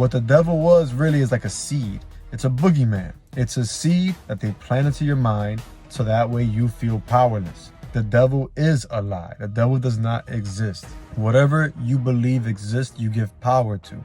What the devil was really is like a seed. It's a boogeyman. It's a seed that they plant into your mind so that way you feel powerless. The devil is a lie. The devil does not exist. Whatever you believe exists, you give power to.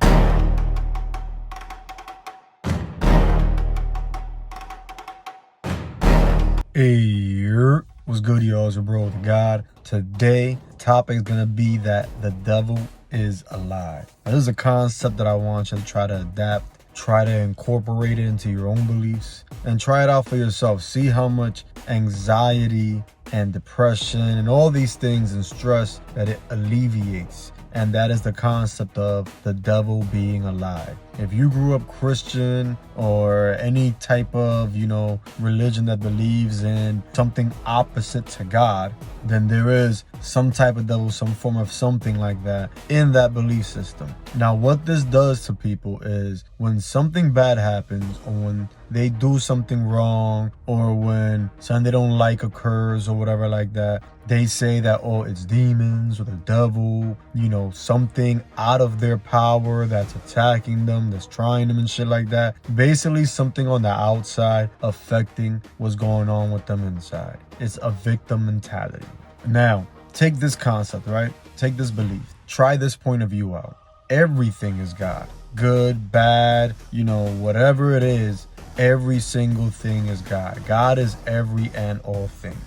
Hey, what's good, y'all? It's your bro with God. Today, the topic is gonna be that the devil is a lie. Now, this is a concept that I want you to try to adapt, try to incorporate it into your own beliefs, and try it out for yourself. See how much anxiety and depression and all these things and stress that it alleviates. And that is the concept of the devil being a lie. If you grew up Christian or any type of, religion that believes in something opposite to God, then there is some type of devil, some form of something like that in that belief system. Now, what this does to people is when something bad happens, or when they do something wrong, or when something they don't like occurs or whatever like that, they say that, oh, it's demons or the devil, something out of their power that's attacking them, that's trying them and shit like that. Basically, something on the outside affecting what's going on with them inside. It's a victim mentality. Now, take this concept, right? Take this belief. Try this point of view out. Everything is God. Good, bad, whatever it is, every single thing is God. God is every and all things.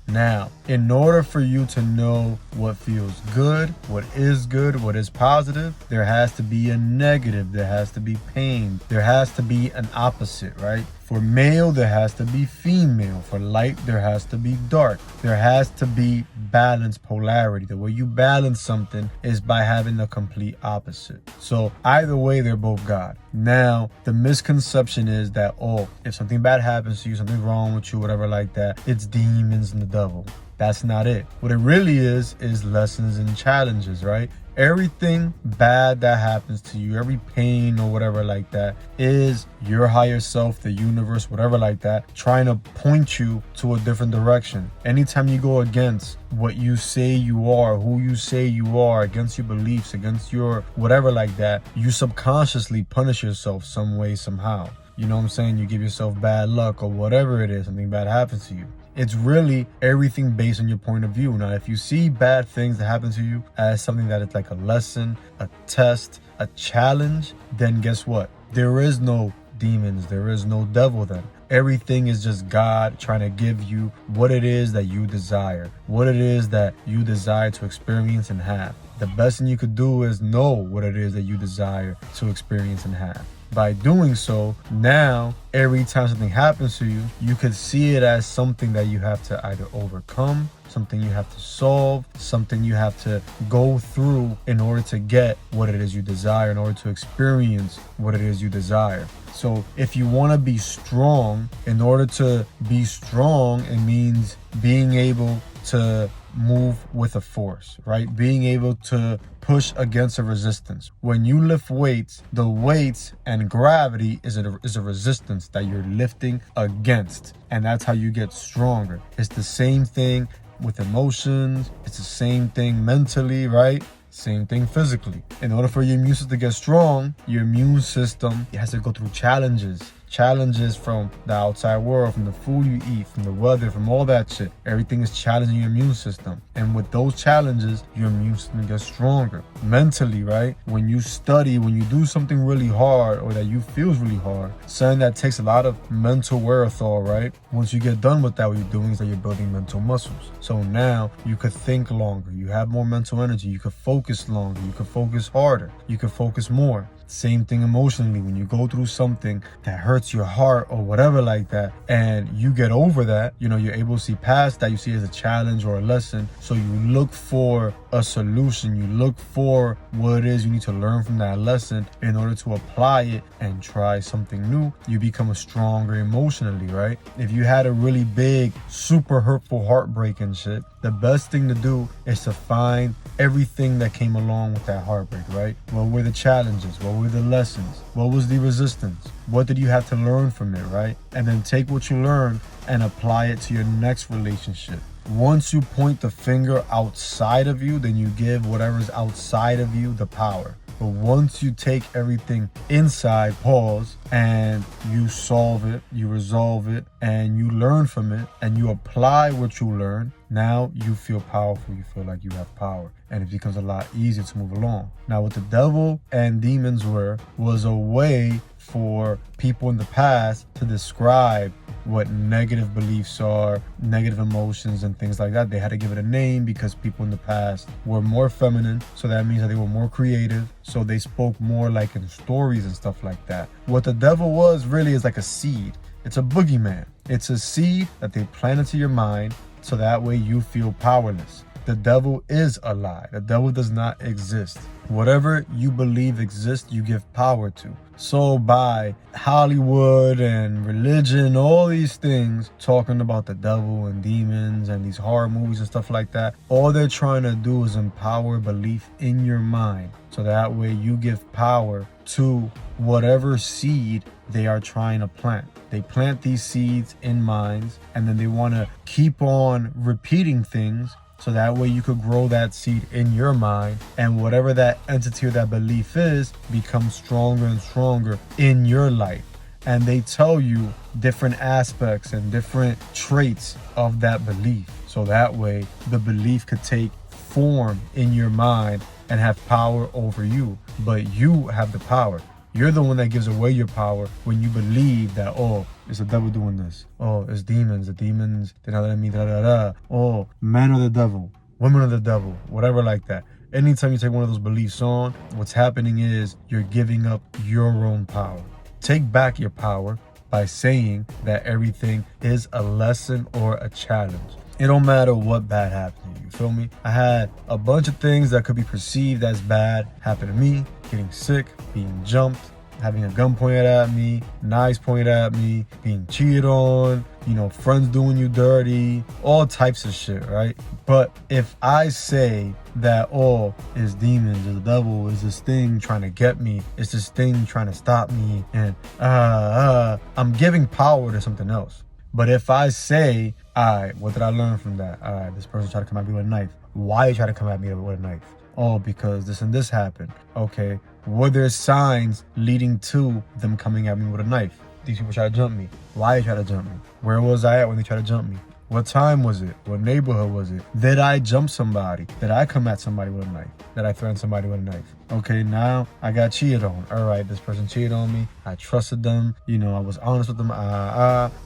Now, in order for you to know what feels good, what is positive, there has to be a negative, there has to be pain, there has to be an opposite, right? For male, there has to be female. For light, there has to be dark. There has to be balanced polarity. The way you balance something is by having the complete opposite. So either way, they're both God. Now, the misconception is that, if something bad happens to you, something wrong with you, whatever like that, it's demons and the devil. That's not it. What it really is lessons and challenges, right? Everything bad that happens to you, every pain or whatever like that, is your higher self, the universe, whatever like that, trying to point you to a different direction. Anytime you go against what you say you are, who you say you are, against your beliefs, against your whatever like that, you subconsciously punish yourself some way, somehow. You know what I'm saying? You give yourself bad luck or whatever it is, something bad happens to you. It's really everything based on your point of view. Now, if you see bad things that happen to you as something that is like a lesson, a test, a challenge, then guess what? There is no demons. There is no devil then. Everything is just God trying to give you what it is that you desire, what it is that you desire to experience and have. The best thing you could do is know what it is that you desire to experience and have. By doing so, now, every time something happens to you, you could see it as something that you have to either overcome, something you have to solve, something you have to go through in order to get what it is you desire, in order to experience what it is you desire. So if you want to be strong, in order to be strong, it means being able to move with a force, right? Being able to push against a resistance. When you lift weights, the weights and gravity is a resistance that you're lifting against. And that's how you get stronger. It's the same thing with emotions. It's the same thing mentally, right? Same thing physically. In order for your immune system to get strong, your immune system has to go through challenges from the outside world, from the food you eat, from the weather, from all that shit. Everything is challenging your immune system. And with those challenges, your immune system gets stronger. Mentally, right? When you study, when you do something really hard or that you feel is really hard, something that takes a lot of mental wherewithal, right? Once you get done with that, what you're doing is that you're building mental muscles. So now you could think longer. You have more mental energy. You could focus longer. You could focus harder. You could focus more. Same thing emotionally. When you go through something that hurts your heart or whatever like that, and you get over that, you're able to see past that. You see it as a challenge or a lesson. So you look for a solution. You look for what it is you need to learn from that lesson in order to apply it and try something new. You become stronger emotionally, right? If you had a really big, super hurtful heartbreak and shit, the best thing to do is to find everything that came along with that heartbreak, right? What were the challenges? What were the lessons? What was the resistance? What did you have to learn from it, right? And then take what you learned and apply it to your next relationship. Once you point the finger outside of you, then you give whatever's outside of you the power. But once you take everything inside, pause, and you solve it, you resolve it, and you learn from it, and you apply what you learn, now you feel powerful. You feel like you have power, and it becomes a lot easier to move along. Now, what the devil and demons was a way for people in the past to describe what negative beliefs are, negative emotions and things like that. They had to give it a name because people in the past were more feminine, so that means that they were more creative, so they spoke more like in stories and stuff like that. What the devil was really is like a seed. It's a boogeyman. It's a seed that they plant into your mind, so that way you feel powerless. The devil is a lie. The devil does not exist. Whatever you believe exists, you give power to. So by Hollywood and religion, all these things talking about the devil and demons and these horror movies and stuff like that, all they're trying to do is empower belief in your mind, so that way you give power to whatever seed they are trying to plant. They plant these seeds in minds, and then they want to keep on repeating things, so that way you could grow that seed in your mind, and whatever that entity or that belief is becomes stronger and stronger in your life. And they tell you different aspects and different traits of that belief, so that way the belief could take form in your mind and have power over you. But you have the power. You're the one that gives away your power when you believe that, oh, it's the devil doing this. Oh, it's demons. The demons, they're not letting me, da da da. Oh, men are the devil. Women are the devil. Whatever like that. Anytime you take one of those beliefs on, what's happening is you're giving up your own power. Take back your power by saying that everything is a lesson or a challenge. It don't matter what bad happened to you, feel me? I had a bunch of things that could be perceived as bad happen to me. Getting sick, being jumped, having a gun pointed at me, knives pointed at me, being cheated on, friends doing you dirty, all types of shit, right? But if I say that, oh, it's demons, it's the devil, it's this thing trying to get me, it's this thing trying to stop me, and I'm giving power to something else. But if I say, all right, what did I learn from that? All right, this person tried to come at me with a knife. Why you try to come at me with a knife? Oh, because this and this happened. Okay, were there signs leading to them coming at me with a knife? These people try to jump me. Why they try to jump me? Where was I at when they tried to jump me? What time was it? What neighborhood was it? Did I jump somebody? Did I come at somebody with a knife? Did I threaten somebody with a knife? Okay, now I got cheated on. All right, this person cheated on me. I trusted them. I was honest with them.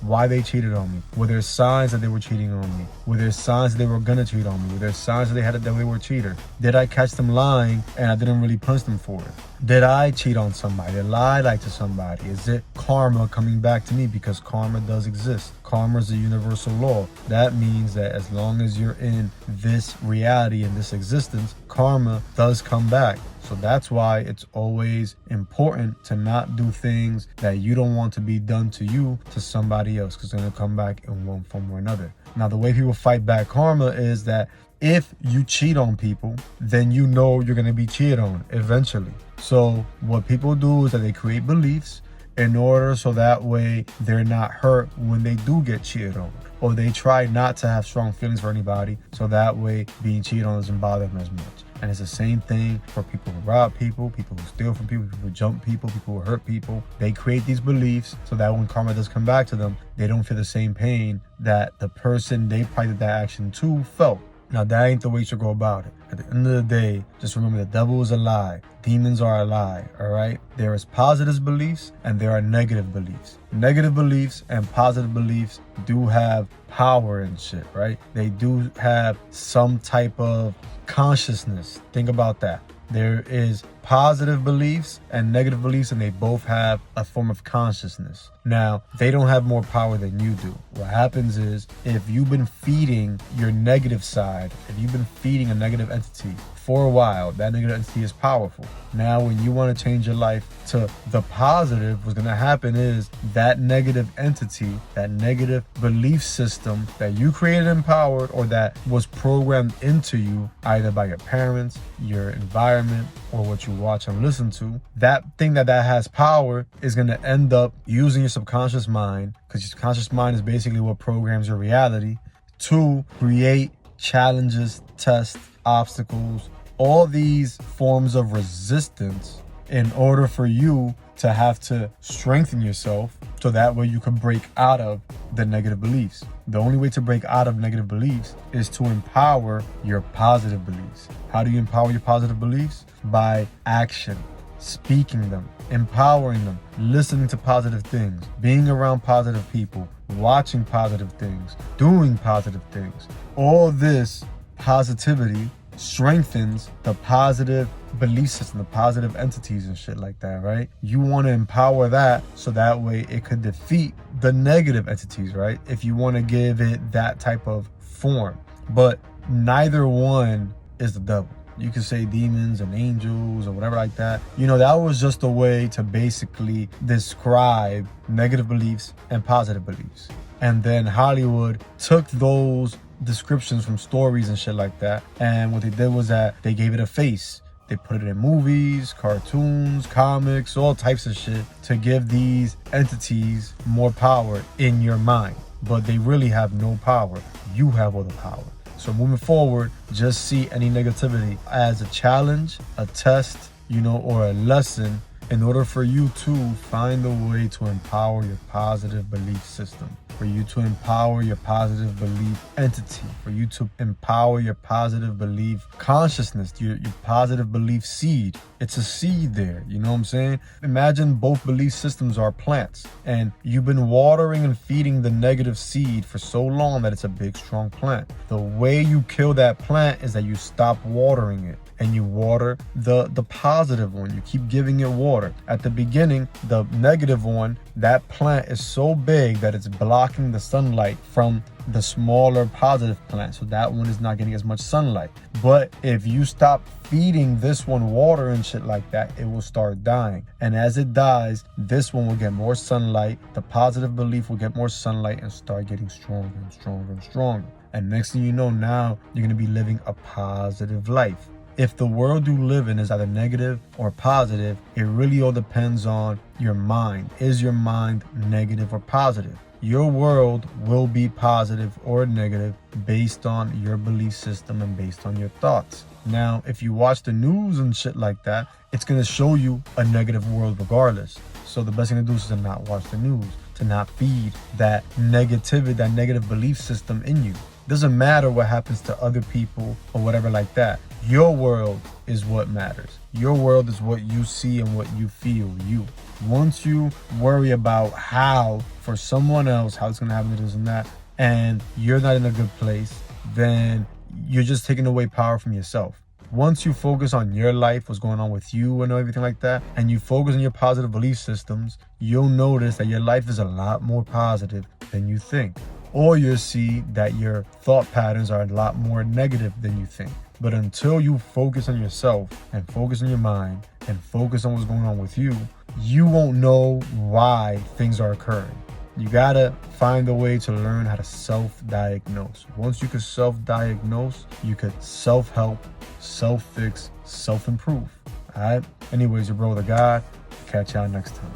Why they cheated on me? Were there signs that they were cheating on me? Were there signs that they were gonna cheat on me? Were there signs that they were a cheater? Did I catch them lying and I didn't really punish them for it? Did I cheat on somebody? Did I lie to somebody? Is it karma coming back to me? Because karma does exist. Karma is a universal law. That means that as long as you're in this reality, in this existence, karma does come back. So that's why it's always important to not do things that you don't want to be done to you to somebody else, because it's going to come back in one form or another. Now, the way people fight back karma is that if you cheat on people, then you're going to be cheated on eventually. So what people do is that they create beliefs in order so that way they're not hurt when they do get cheated on. Or they try not to have strong feelings for anybody, so that way being cheated on doesn't bother them as much. And it's the same thing for people who rob people, people who steal from people, people who jump people, people who hurt people. They create these beliefs so that when karma does come back to them, they don't feel the same pain that the person they probably did that action to felt. Now, that ain't the way you should go about it. At the end of the day, just remember the devil is a lie. Demons are a lie, all right? There is positive beliefs and there are negative beliefs. Negative beliefs and positive beliefs do have power and shit, right? They do have some type of consciousness. Think about that. There is positive beliefs and negative beliefs, and they both have a form of consciousness. Now, they don't have more power than you do. What happens is, if you've been feeding your negative side, if you've been feeding a negative entity for a while, that negative entity is powerful. Now, when you want to change your life to the positive, what's going to happen is that negative entity, that negative belief system that you created and empowered, or that was programmed into you either by your parents, your environment, or what you watch and listen to, that thing that has power is going to end up using your subconscious mind, because your subconscious mind is basically what programs your reality, to create challenges, tests, obstacles, all these forms of resistance in order for you to have to strengthen yourself so that way you can break out of the negative beliefs. The only way to break out of negative beliefs is to empower your positive beliefs. How do you empower your positive beliefs? By action, speaking them, empowering them, listening to positive things, being around positive people, watching positive things, doing positive things. All this positivity strengthens the positive belief system, the positive entities and shit like that, right? You want to empower that so that way it could defeat the negative entities, right? If you want to give it that type of form. But neither one is the devil. You could say demons and angels or whatever like that. You know, that was just a way to basically describe negative beliefs and positive beliefs. And then Hollywood took those descriptions from stories and shit like that, and what they did was that they gave it a face. They put it in movies, cartoons, comics, all types of shit to give these entities more power in your mind. But they really have no power. You have all the power. So moving forward, just see any negativity as a challenge, a test, you know, or a lesson in order for you to find a way to empower your positive belief system, for you to empower your positive belief entity, for you to empower your positive belief consciousness, your positive belief seed. It's a seed there, you know what I'm saying? Imagine both belief systems are plants, and you've been watering and feeding the negative seed for so long that it's a big, strong plant. The way you kill that plant is that you stop watering it, and you water the positive one. You keep giving it water. At the beginning, the negative one, that plant is so big that it's blocking the sunlight from the smaller positive plant. So that one is not getting as much sunlight. But if you stop feeding this one water and shit like that, it will start dying. And as it dies, this one will get more sunlight. The positive belief will get more sunlight and start getting stronger and stronger and stronger. And next thing you know, now you're going to be living a positive life. If the world you live in is either negative or positive, it really all depends on your mind. Is your mind negative or positive? Your world will be positive or negative based on your belief system and based on your thoughts. Now, if you watch the news and shit like that, it's going to show you a negative world regardless. So the best thing to do is to not watch the news, to not feed that negativity, that negative belief system in you. Doesn't matter what happens to other people or whatever like that. Your world is what matters. Your world is what you see and what you feel, you. Once you worry about how, for someone else, how it's going to happen to this and that, and you're not in a good place, then you're just taking away power from yourself. Once you focus on your life, what's going on with you and everything like that, and you focus on your positive belief systems, you'll notice that your life is a lot more positive than you think. Or you'll see that your thought patterns are a lot more negative than you think. But until you focus on yourself and focus on your mind and focus on what's going on with you, you won't know why things are occurring. You gotta find a way to learn how to self-diagnose. Once you can self-diagnose, you could self-help, self-fix, self-improve. All right? Anyways, your brother God. Catch y'all next time.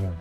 Yeah.